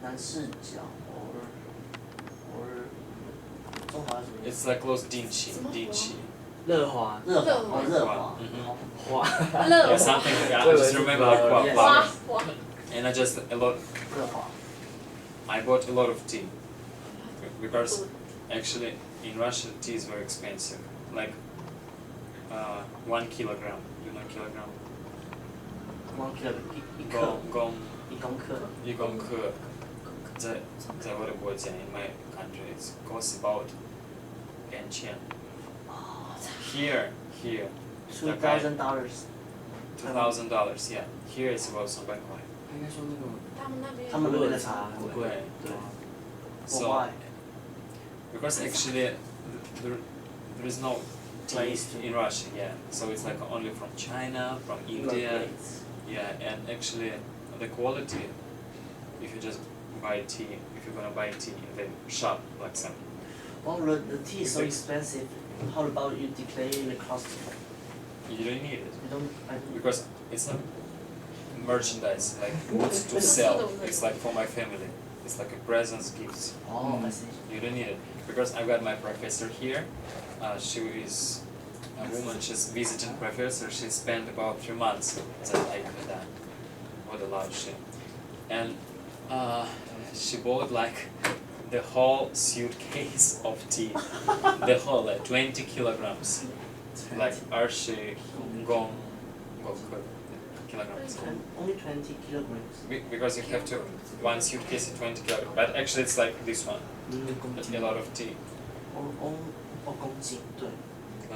南市角 or 中华什么？ It's like close 定期。乐华。热华，热华。华。Yeah, something like that. I just remember like Yes. and I just a lot. 热华。 I bought a lot of tea because actually in Russia tea is very expensive. Like 1 kilogram. You know kilogram? 1 kg 一公克。1公克。在我的国家 in my country it costs about 2000. Here. $2,000. $2,000, yeah. Here it's about 300块。应该说那个他们那边的茶很贵。对。 So why? Because actually there is no tea in Russia, yeah. So it's like only from China, from India, yeah. And actually the quality, if you just buy tea, if you're gonna buy tea in the shop, like some. Well, the tea is so expensive. How about you declare the cost? You don't need it You don't. because it's not merchandise like goods to sell. It's like for my family. It's like a presents, gifts. Oh, I see. You don't need it because I've got my professor here. She is a woman. She's visiting professor. She spent about 3 months at Aikada. What a lot she. And she bought like the whole suitcase of tea, the whole like 20 kilograms, like Archie gong kilograms. Only 20 kilograms. Because you have to one suitcase is 20 kilograms, but actually it's like this one. A lot of tea. 公斤，对，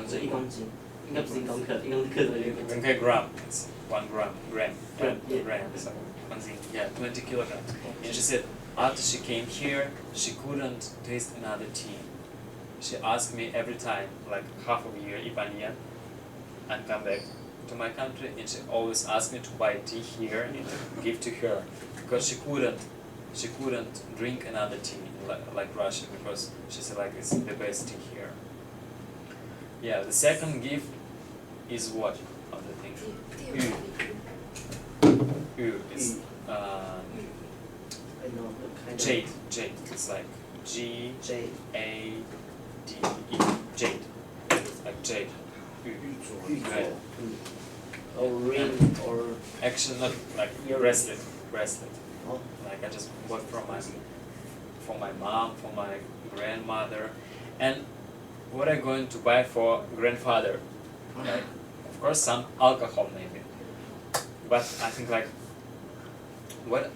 是1公斤，应该不是1公克，1公克的1公斤。Okay, gram. It's 1 gram. Gram. So 1 thing. Yeah, 20 kilograms. And she said after she came here, she couldn't taste another tea. She asked me every time, like half of a year, 1年, and come back to my country, and she always asked me to buy tea here and to give to her because she couldn't drink another tea like Russia because she said like it's the best tea here. Yeah, the second gift is what? Other thing? Yu is I know the kind jade. Jade. It's like G Jade. A D E. Jade. Like jade. Right. Or ring or. Actually, not like Earring. bracelet. Oh. Like I just bought from my mom, for my grandmother, and what I'm going to buy for grandfather. Like, of course, some alcohol maybe, but I think like what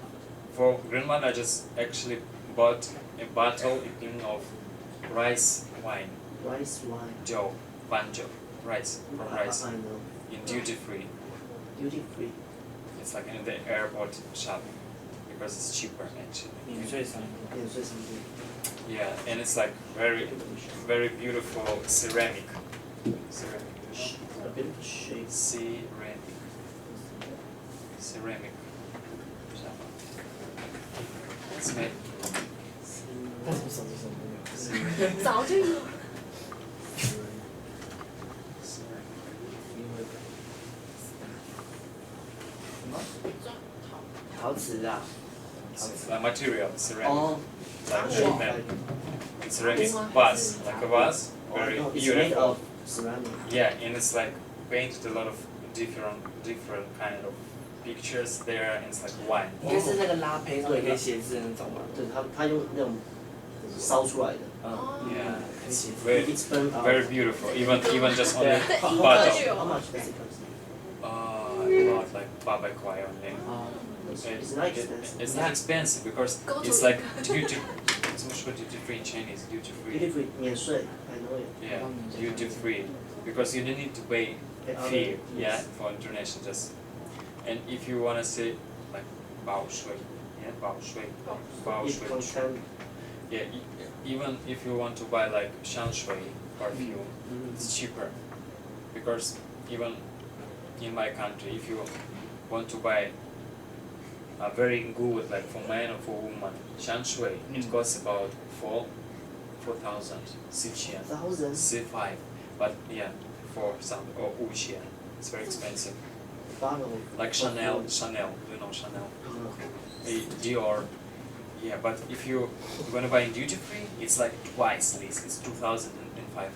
for grandmother I just actually bought a bottle of rice wine. Rice wine. Banjo, rice from rice I know. in duty free. Duty free. It's like in the airport shop because it's cheaper actually. 免税商品。免税商品。 Yeah, and it's like very beautiful ceramic. A bit of shape. Ceramic. It's made. 但是手机上没有。早就有。陶瓷啊。 Material, ceramic. Oh. Like ceramic. Ceramic vase, like a vase. Very It's made beautiful. of ceramic. Yeah, and it's like painted a lot of different kind of pictures there, and it's like wine. 应该是那个拉胚上面可以写字的那种吧？对，他用那种烧出来的。 Yeah, it's It's burnt out. very beautiful. Even just on the How bottle. How much does it cost? About like 800块only. It's not expensive. It's not expensive because it's like duty. What's duty free in Chinese? Duty free. Duty free 免税 I know it. Yeah, duty free because you don't need to pay fee. Yeah, for international just. And if you wanna say like 报税, yeah, 报税. It contain. Yeah, even if you want to buy like 香水 perfume, it's cheaper because even in my country, if you want to buy a very good like for man or for woman 香水, it costs about 4,000 4,000 1,000. C5, but yeah, for some or 5,000, it's very expensive. Bottle. Like Chanel, you know Chanel. No. Dior, Yeah, but if you're gonna buy in duty free, it's like twice this. It's 2,500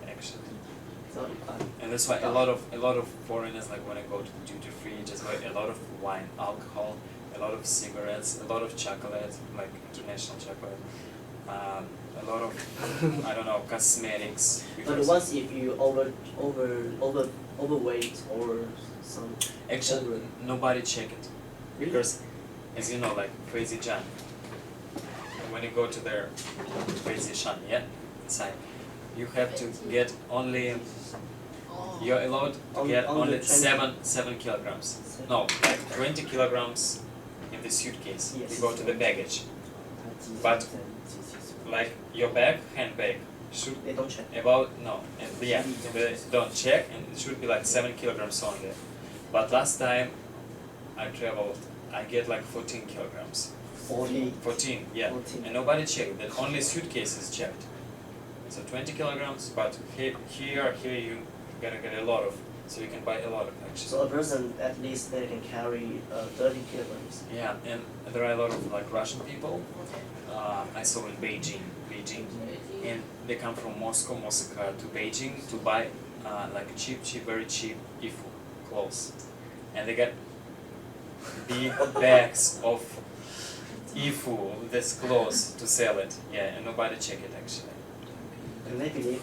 actually. So And that's why a lot of foreigners like when I go to the duty free, just buy a lot of wine, alcohol, a lot of cigarettes, a lot of chocolate, like international chocolate, a lot of I don't know cosmetics. but because once if you overweight or some actually nobody check it because as you know like Crazy John. When you go to their Crazy Shan, yeah, inside, you have to get only. You're allowed to get only 7 kilograms. No, like 20 kilograms in the suitcase. Yes. You go to the baggage. But like your bag, handbag, should they don't check. about no, and yeah, they don't check, and it should be like 7 kilograms only. But last time I traveled, I get like 14 kilograms. 14, yeah, 14. and nobody checked. That only suitcase is checked. So 20 kilograms, but here you gotta get a lot of, so you can buy a lot of actually. So a person at least they can carry 30 kilograms. Yeah, and there are a lot of like Russian people. I saw in Beijing, and they come from Moscow to Beijing to buy like cheap, very cheap IFU clothes, and they get big bags of IFU, this clothes to sell it. Yeah, and nobody check it actually. And they believe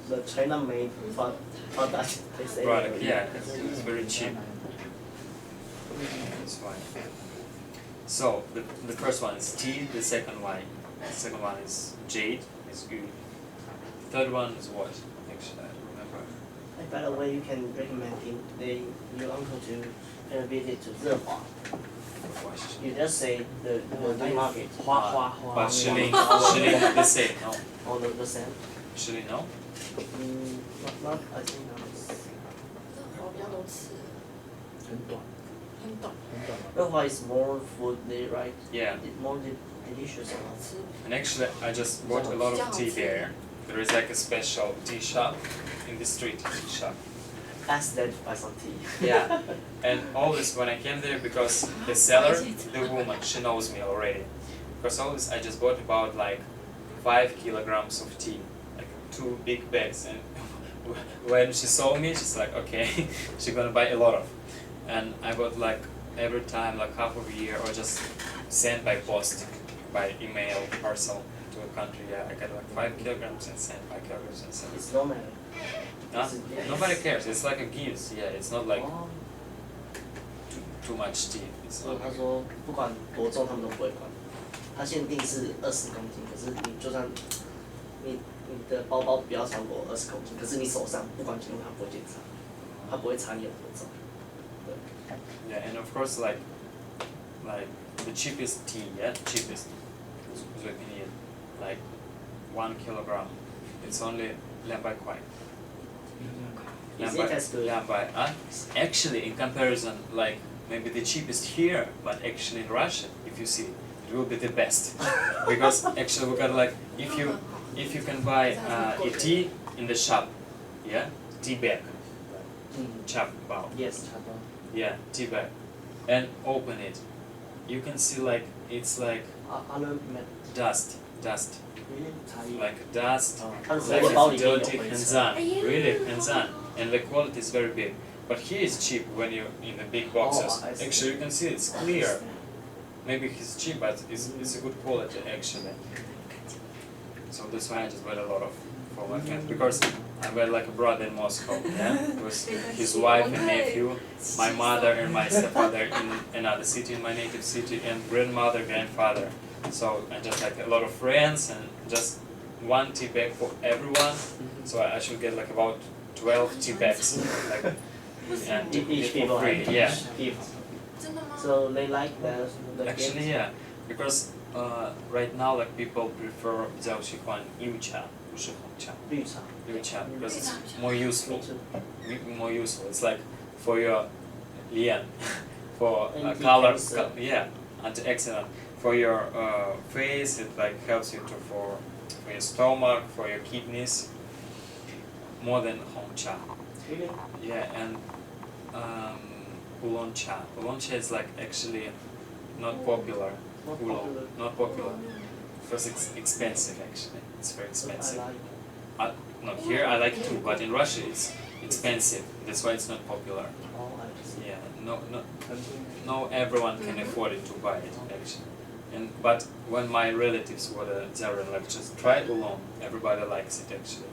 the China-made product is Product, yeah, it's very cheap. That's why. So the first one is T, the second one is jade, is good. The third one is what? Actually, I don't remember. And by the way, you can recommend your uncle to visit to Zehua. Question. You just say the market. Hua. But shilling the same, no? All the same. Shilling, no? Not I think not. 我比较多吃，很短，很懂，很短吗？ Zehua is more food, right? Yeah. More delicious. 好吃。 And actually, I just bought a lot of tea there. There is like a special tea shop in the street, tea shop. Ask them to buy some tea. Yeah. And always when I came there, because the seller, the woman, she knows me already. Because always I just bought about like 5 kilograms of tea, like 2 big bags. And when she saw me, she's like, okay, she's gonna buy a lot of. And I bought like every time, like half of a year, or just send by post, by email, parcel to a country. Yeah, I got like 5 kilograms and send 5 kilograms and send. It's no matter. Huh? Nobody cares. It's like a gift. Yeah, it's not like 哦， too much tea. It's 所以 not. 他说不管多重他们都不会管，他限定是20公斤，可是你就算你的包包不要超过20公斤，可是你手上不管轻重他不会检查，他不会查你有多重。对， Yeah, and of course, like the cheapest tea, yeah, cheapest Uzbekistan, like 1 kilogram. It's only 200 kwai. Is it as good? Actually, in comparison, like maybe the cheapest here, but actually in Russia, if you see, it will be the best. Because actually we got like if you can buy a tea in the shop, yeah, tea bag, chap bao. Yes. 差不多。 Yeah, tea bag, and open it. You can see like it's like Other dust, really 差异。 like dust, 它的 like 纸包里 it's 面有 dirty 灰 and 尘。 sun, really and sun, and the quality is very big. But here is cheap when you're in the big boxes. Oh, I see. Actually, you can see it's clear. Maybe it's cheap, but it's a good quality actually. So that's why I just bought a lot of for my friends because I got like a brother in Moscow, yeah, with his wife and nephew, my mother and my stepfather in another city, in my native city, and grandmother, grandfather. So I just like a lot of friends and just one tea bag for everyone. So I should get like about 12 tea bags, like and Each for people free, have yeah. people. 真的吗？ So they like the Actually, yeah, because right now like people prefer 比较喜欢绿茶，不是红茶。绿茶。绿茶 because it's 绿茶 more useful. Me too. More useful. It's like for your lian, for color, Anti-cancer. yeah, antioxidant. For your face, it like helps you to for your stomach, for your kidneys, more than hong cha. Really? Yeah, and oolong cha. Oolong cha is like actually not popular. Not Oolong, popular. not popular. Because it's expensive actually. It's very But expensive. I like. No, here I like it too, but in Russia it's expensive. That's why it's not popular. Oh, I see. Yeah, no everyone can afford it to buy it actually. But when my relatives were there and like just try oolong, everybody likes it actually.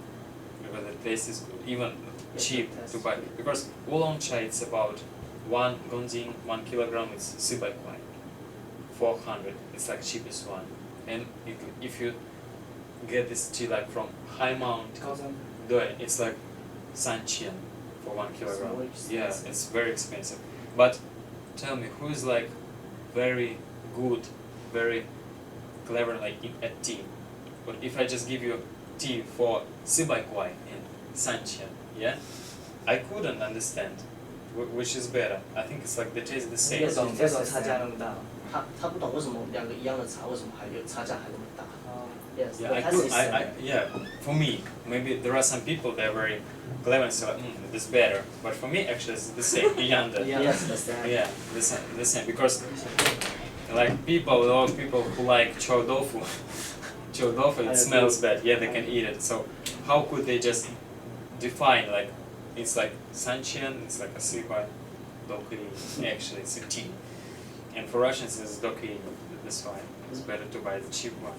Because the taste is good, even cheap to buy. Because oolong chai it's about 1 gonjing, 1 kilogram is sibai kwai. 400, it's like cheapest one. And if you get this tea like from high mount, it's like 3,000 for 1 kilogram. very Yeah, expensive. it's very expensive. But tell me, who is like very good, very clever like at tea? But if I just give you tea for sibai kwai and 3,000, yeah, I couldn't understand which is better. I think it's like the taste is the same. 这种差价那么大。他不懂为什么两个一样的茶，为什么还有差价还那么大 ？Yes, Yeah, but that's his yeah. For me, maybe there are some people that are very clever and say, this is better. But for me, actually, it's the same. Yanda. Yes, that's that. Yeah, the same. Because like a lot of people who like chou tofu, it smells bad. Yeah, they can eat it. So how could they just define like it's like 3,000, it's like a sibai, doki. Actually, it's a tea. And for Russians, it's doki. That's why it's better to buy the cheap one.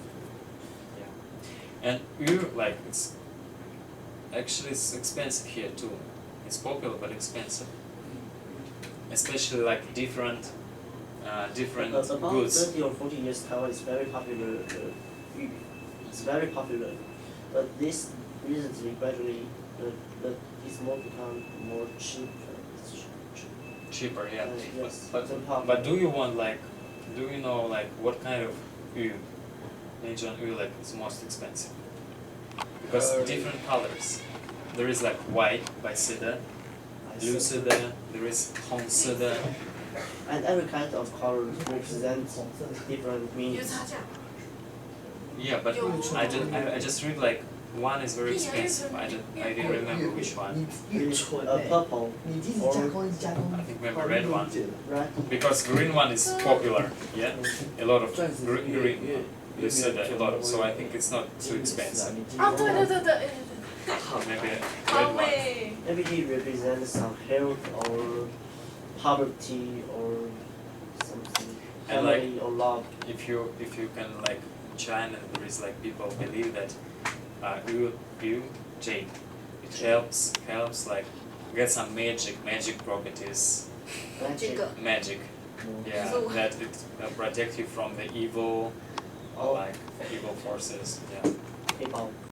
Yeah. And like it's expensive here too. It's popular but expensive. Especially like different About goods. 30 or 40 years, Taiwan is very popular. It's very popular, but this recently gradually it's more become more cheaper. Cheaper, yeah. Yes, But do you know like what kind of yu, Neijian yu like is most expensive? Because different colors. There is like white by Sida, blue Sida, there is Hong Sida. And every kind of color represents different 有 meanings. 差价。 Yeah, but I just read like one is very expensive. I didn't remember which one. Purple 你一直加工，一直加工。 I think maybe red one. red. Because green one is popular, yeah? A lot of green you said that a lot, so I think it's not too expensive. 啊，对对对对， Maybe red 好 one. 美。 Every day represents some health or poverty or something, And like- family or love. If you can like in China there is like people believe that yu jade it helps like get some magic properties. Magic. Yeah, So- that it protect you from the evil or Oh. like evil forces. Yeah. 黑豹